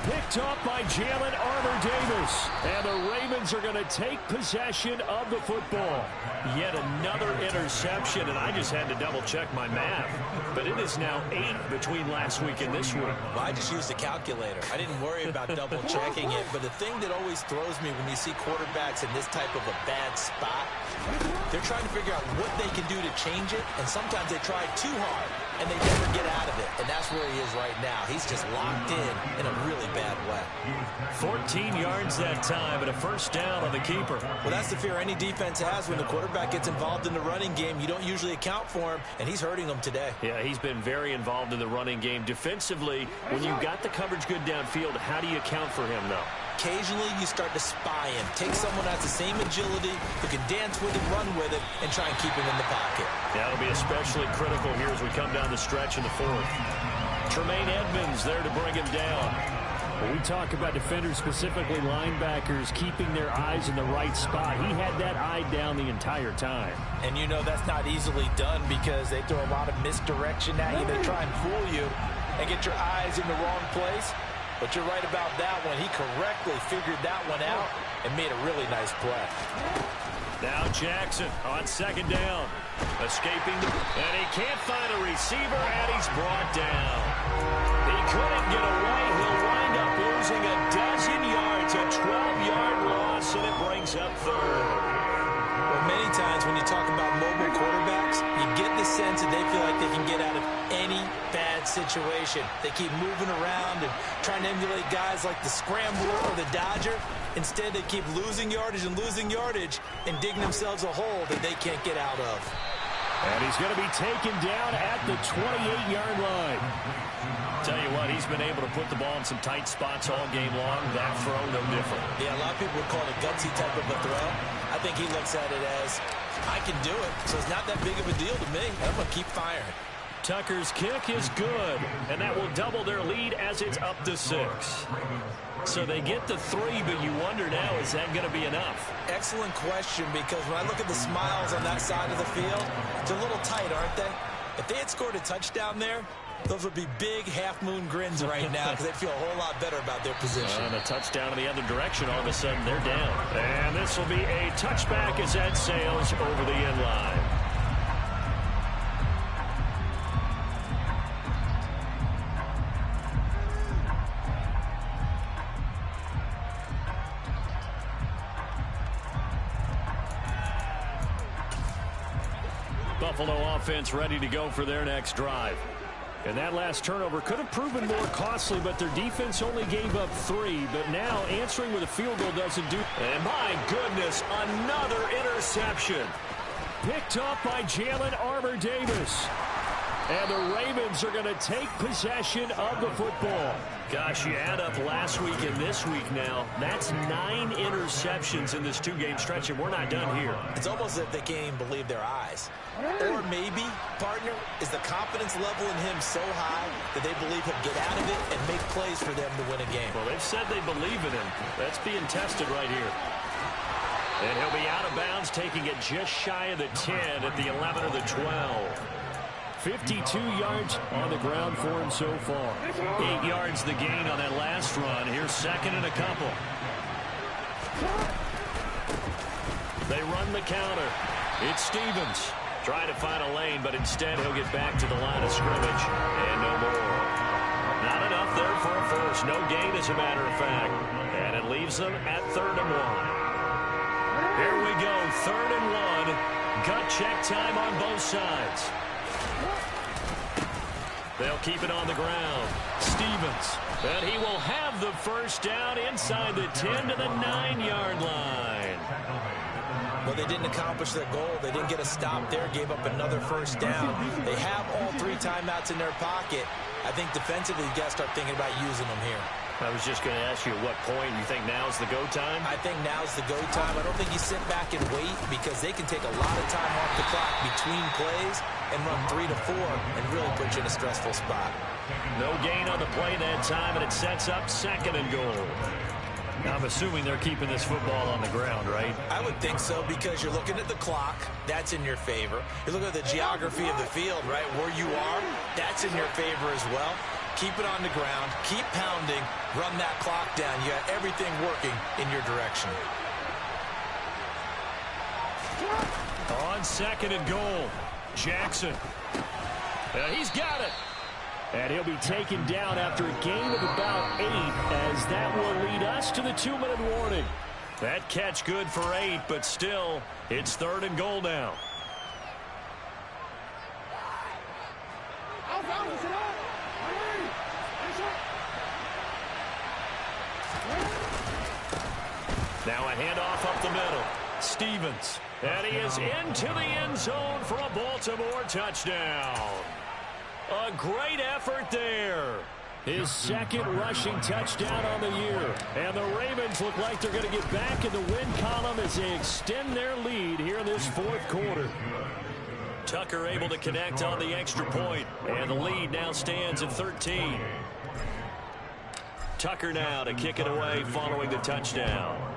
[SPEAKER 4] Picked up by Jalen Armour-Davis. And the Ravens are going to take possession of the football. Yet another interception, and I just had to double-check my math. But it is now 8 between last week and this week.
[SPEAKER 3] Well, I just used a calculator. I didn't worry about double-checking it. But the thing that always throws me when you see quarterbacks in this type of a bad spot, they're trying to figure out what they can do to change it. And sometimes they try too hard, and they never get out of it. And that's where he is right now. He's just locked in a really bad way.
[SPEAKER 4] 14 yards that time, and a 1st down on the keeper.
[SPEAKER 3] Well, that's the fear any defense has when the quarterback gets involved in the running game. You don't usually account for him, and he's hurting them today.
[SPEAKER 4] Yeah, he's been very involved in the running game. Defensively, when you got the coverage good downfield, how do you account for him, though?
[SPEAKER 3] Occasionally, you start to spy him. Take someone who has the same agility, who can dance with it, run with it, and try and keep him in the pocket.
[SPEAKER 4] That'll be especially critical here as we come down the stretch in the 4th. Tremaine Edmonds there to bring him down. When we talk about defenders, specifically linebackers, keeping their eyes in the right spot, he had that eye down the entire time.
[SPEAKER 3] And you know that's not easily done because they throw a lot of misdirection at you. They try and fool you and get your eyes in the wrong place. But you're right about that one. He correctly figured that one out and made a really nice play.
[SPEAKER 2] Now Jackson on second down. Escaping, and he can't find a receiver, and he's brought down. He couldn't get away. He'll wind up losing a dozen yards, a 12-yard loss, and it brings up third.
[SPEAKER 3] Well, many times when you talk about mobile quarterbacks, you get the sense that they feel like they can get out of any bad situation. They keep moving around and trying to emulate guys like the Scrambler or the Dodger. Instead, they keep losing yardage and digging themselves a hole that they can't get out of.
[SPEAKER 2] And he's going to be taken down at the 28-yard line. Tell you what, he's been able to put the ball in some tight spots all game long. That throw, no different.
[SPEAKER 3] Yeah, a lot of people would call it a gutsy type of a throw. I think he looks at it as, I can do it, so it's not that big of a deal to me. I'm going to keep firing.
[SPEAKER 2] Tucker's kick is good, and that will double their lead as it's up to 6. So they get the 3, but you wonder now, is that going to be enough?
[SPEAKER 3] Excellent question, because when I look at the smiles on that side of the field, it's a little tight, aren't they? If they had scored a touchdown there, those would be big half-moon grins right now because they feel a whole lot better about their position.
[SPEAKER 2] And a touchdown in the other direction, all of a sudden they're down. And this will be a touchback as that sails over the end line. Buffalo offense ready to go for their next drive. And that last turnover could have proven more costly, but their defense only gave up 3. But now answering with a field goal doesn't do. And my goodness, another interception. Picked up by Jalen Armour-Davis. And the Ravens are going to take possession of the football. Gosh, you add up last week and this week now. That's 9 interceptions in this 2-game stretch, and we're not done here.
[SPEAKER 3] It's almost as if they can't even believe their eyes. Or maybe, partner, is the confidence level in him so high that they believe he'll get out of it and make plays for them to win a game.
[SPEAKER 2] Well, they've said they believe in him. That's being tested right here. And he'll be out of bounds, taking it just shy of the 10 at the 11 or the 12. 52 yards on the ground for him so far. 8 yards the gain on that last run. Here's second and a couple. They run the counter. It's Stevens. Trying to find a lane, but instead he'll get back to the line of scrimmage. And no more. Not enough there for a first. No gain, as a matter of fact. And it leaves them at 3rd and 1. Here we go, 3rd and 1. Gut check time on both sides. They'll keep it on the ground. Stevens. And he will have the first down inside the 10 to the 9-yard line.
[SPEAKER 3] Well, they didn't accomplish their goal. They didn't get a stop there, gave up another first down. They have all 3 timeouts in their pocket. I think defensively, you got to start thinking about using them here.
[SPEAKER 2] I was just going to ask you at what point you think now's the go time?
[SPEAKER 3] I think now's the go time. I don't think you sit back and wait because they can take a lot of time off the clock between plays and run 3 to 4 and really put you in a stressful spot.
[SPEAKER 2] No gain on the play that time, and it sets up 2nd and goal. I'm assuming they're keeping this football on the ground, right?
[SPEAKER 3] I would think so because you're looking at the clock. That's in your favor. You look at the geography of the field, right, where you are. That's in your favor as well. Keep it on the ground. Keep pounding. Run that clock down. You got everything working in your direction.
[SPEAKER 2] On 2nd and goal, Jackson. He's got it. And he'll be taken down after a gain of about 8, as that will lead us to the 2-minute warning. That catch good for 8, but still, it's 3rd and goal now. Now a handoff up the middle. Stevens. And he is into the end zone for a Baltimore touchdown. A great effort there. His 2nd rushing touchdown on the year. And the Ravens look like they're going to get back in the win column as they extend their lead here in this 4th quarter. Tucker able to connect on the extra point. And the lead now stands at 13. Tucker now to kick it away following the touchdown.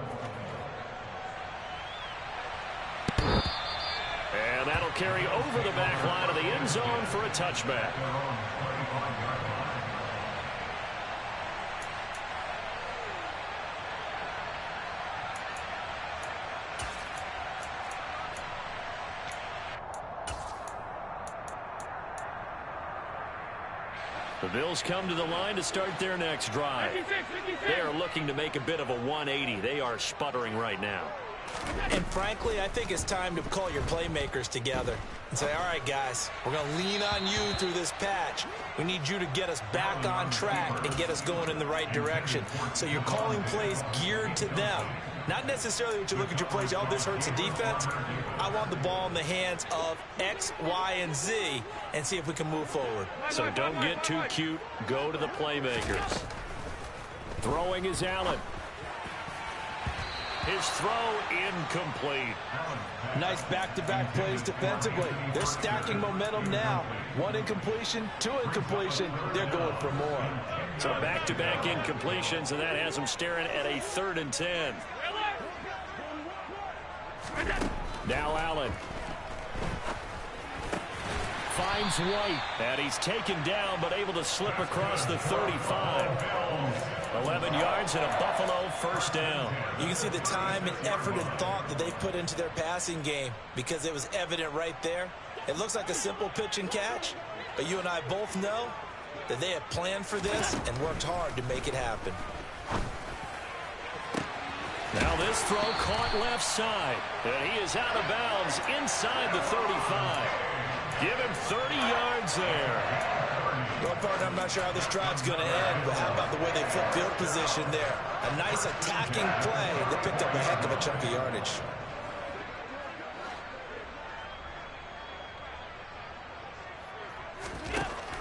[SPEAKER 2] And that'll carry over the back line of the end zone for a touchback.
[SPEAKER 4] The Bills come to the line to start their next drive. They are looking to make a bit of a 180. They are sputtering right now.
[SPEAKER 3] And frankly, I think it's time to call your playmakers together and say, all right, guys, we're going to lean on you through this patch. We need you to get us back on track and get us going in the right direction. So you're calling plays geared to them. Not necessarily what you look at your plays, oh, this hurts the defense. I want the ball in the hands of X, Y, and Z and see if we can move forward.
[SPEAKER 4] So don't get too cute. Go to the playmakers. Throwing is Allen. His throw incomplete.
[SPEAKER 5] Nice back-to-back plays defensively. They're stacking momentum now. 1 incompletion, 2 incompletion. They're going for more.
[SPEAKER 4] So back-to-back incompletions, and that has them staring at a 3rd and 10. Now Allen. Finds White. And he's taken down, but able to slip across the 35. 11 yards and a Buffalo first down.
[SPEAKER 3] You can see the time and effort and thought that they've put into their passing game because it was evident right there. It looks like a simple pitch and catch, but you and I both know that they have planned for this and worked hard to make it happen.
[SPEAKER 4] Now this throw caught left side, and he is out of bounds inside the 35. Give him 30 yards there.
[SPEAKER 3] Well, partner, I'm not sure how this drive's going to end, but how about the way they flip field position there? A nice attacking play that picked up a heck of a chunk of yardage.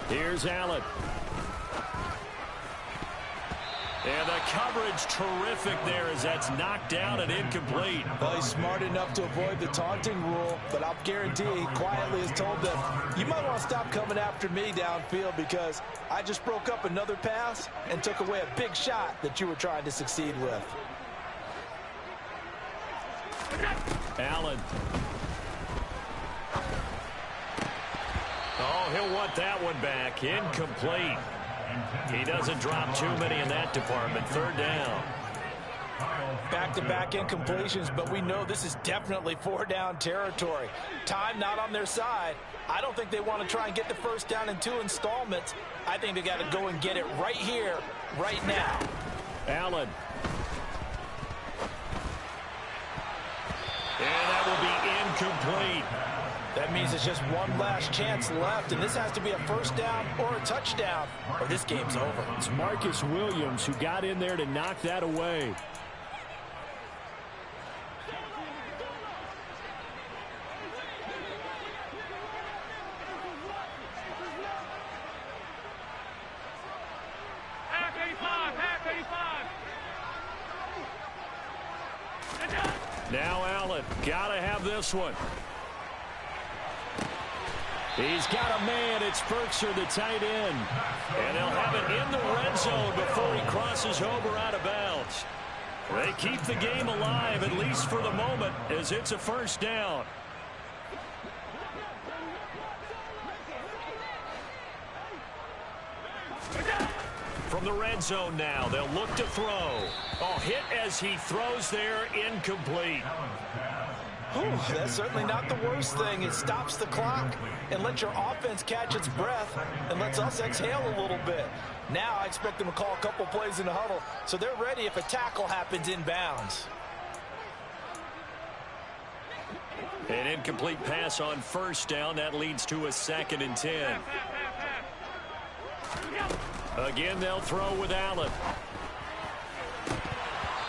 [SPEAKER 4] Here's Allen. And the coverage terrific there as that's knocked down and incomplete.
[SPEAKER 5] Well, he's smart enough to avoid the taunting rule, but I'll guarantee he quietly has told them, you might want to stop coming after me downfield because I just broke up another pass and took away a big shot that you were trying to succeed with.
[SPEAKER 4] Allen. Oh, he'll want that one back. Incomplete. He doesn't drop too many in that department. 3rd down.
[SPEAKER 3] Back-to-back incompletions, but we know this is definitely 4-down territory. Time not on their side. I don't think they want to try and get the first down in 2 installments. I think they got to go and get it right here, right now.
[SPEAKER 4] Allen. And that will be incomplete.
[SPEAKER 3] That means it's just one last chance left, and this has to be a first down or a touchdown, or this game's over.
[SPEAKER 4] It's Marcus Williams who got in there to knock that away. Now Allen, gotta have this one. He's got a man. It's Berkshire, the tight end. And they'll have it in the red zone before he crosses over out of bounds. They keep the game alive, at least for the moment, as it's a first down. From the red zone now, they'll look to throw. Oh, hit as he throws there, incomplete.
[SPEAKER 3] Whew, that's certainly not the worst thing. It stops the clock and lets your offense catch its breath and lets us exhale a little bit. Now I expect them to call a couple plays in the huddle so they're ready if a tackle happens inbounds.
[SPEAKER 4] An incomplete pass on first down. That leads to a 2nd and 10. Again, they'll throw with Allen.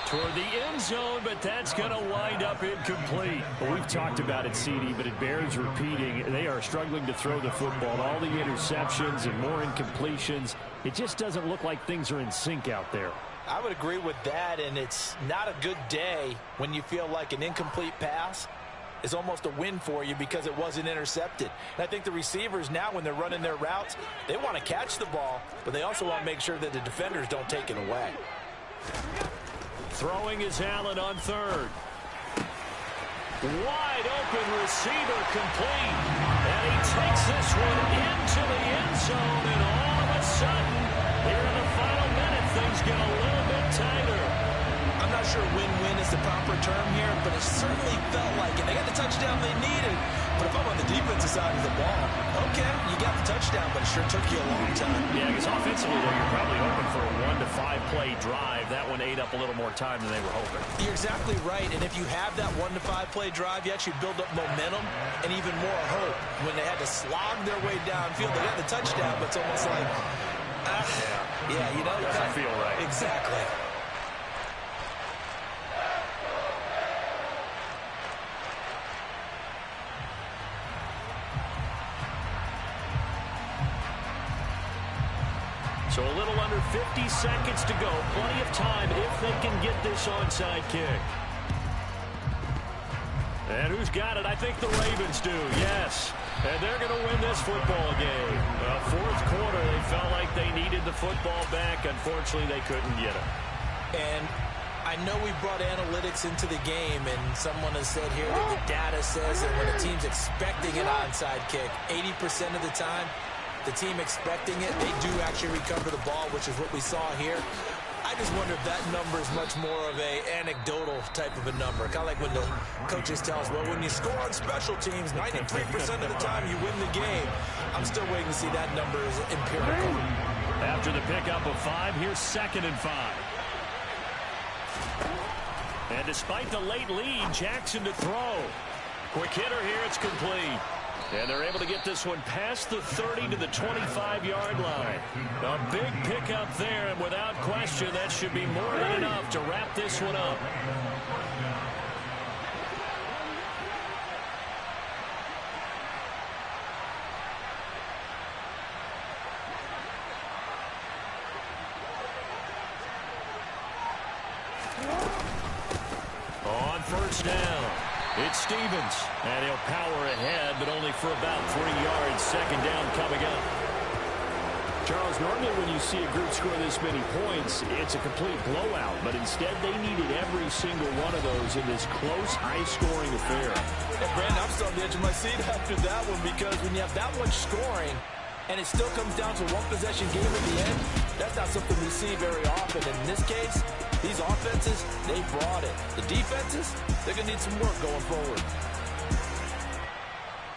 [SPEAKER 4] Toward the end zone, but that's going to wind up incomplete. Well, we've talked about it, CD, but it bears repeating. They are struggling to throw the football. All the interceptions and more incompletions. It just doesn't look like things are in sync out there.
[SPEAKER 3] I would agree with that, and it's not a good day when you feel like an incomplete pass is almost a win for you because it wasn't intercepted. And I think the receivers now, when they're running their routes, they want to catch the ball, but they also want to make sure that the defenders don't take it away.
[SPEAKER 4] Throwing is Allen on 3rd. Wide open receiver complete. And he takes this one into the end zone, and all of a sudden, here in the final minute, things get a little bit tighter.
[SPEAKER 3] I'm not sure win-win is the proper term here, but it certainly felt like it. They got the touchdown they needed, but if I'm on the defensive side of the ball. Okay, you got the touchdown, but it sure took you a long time.
[SPEAKER 4] Yeah, because offensively, though, you're probably hoping for a 1 to 5 play drive. That one ate up a little more time than they were hoping.
[SPEAKER 3] You're exactly right, and if you have that 1 to 5 play drive, you actually build up momentum and even more hope. When they had to slog their way downfield, they got the touchdown, but it's almost like, yeah, you know,
[SPEAKER 4] doesn't feel right.
[SPEAKER 3] Exactly.
[SPEAKER 4] So a little under 50 seconds to go. Plenty of time if they can get this onside kick. And who's got it? I think the Ravens do, yes. And they're going to win this football game. Fourth quarter, they felt like they needed the football back. Unfortunately, they couldn't get it.
[SPEAKER 3] And I know we brought analytics into the game, and someone has said here that the data says that when a team's expecting an onside kick, 80% of the time, the team expecting it, they do actually recover the ball, which is what we saw here. I just wonder if that number is much more of a anecdotal type of a number. Kind of like when the coaches tell us, well, when you score on special teams, 93% of the time you win the game. I'm still waiting to see that number as empirical.
[SPEAKER 4] After the pickup of 5, here's 2nd and 5. And despite the late lead, Jackson to throw. Quick hitter here, it's complete. And they're able to get this one past the 30 to the 25-yard line. A big pickup there, and without question, that should be more than enough to wrap this one up. On first down, it's Stevens, and he'll power ahead, but only for about 3 yards. 2nd down coming up. Charles, normally when you see a group score this many points, it's a complete blowout, but instead they needed every single one of those in this close, high-scoring affair.
[SPEAKER 3] And Brandon, I'm still on the edge of my seat after that one, because when you have that much scoring and it still comes down to a one-possession game at the end, that's not something we see very often. In this case, these offenses, they brought it. The defenses, they're going to need some work going forward.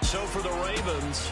[SPEAKER 4] So for the Ravens,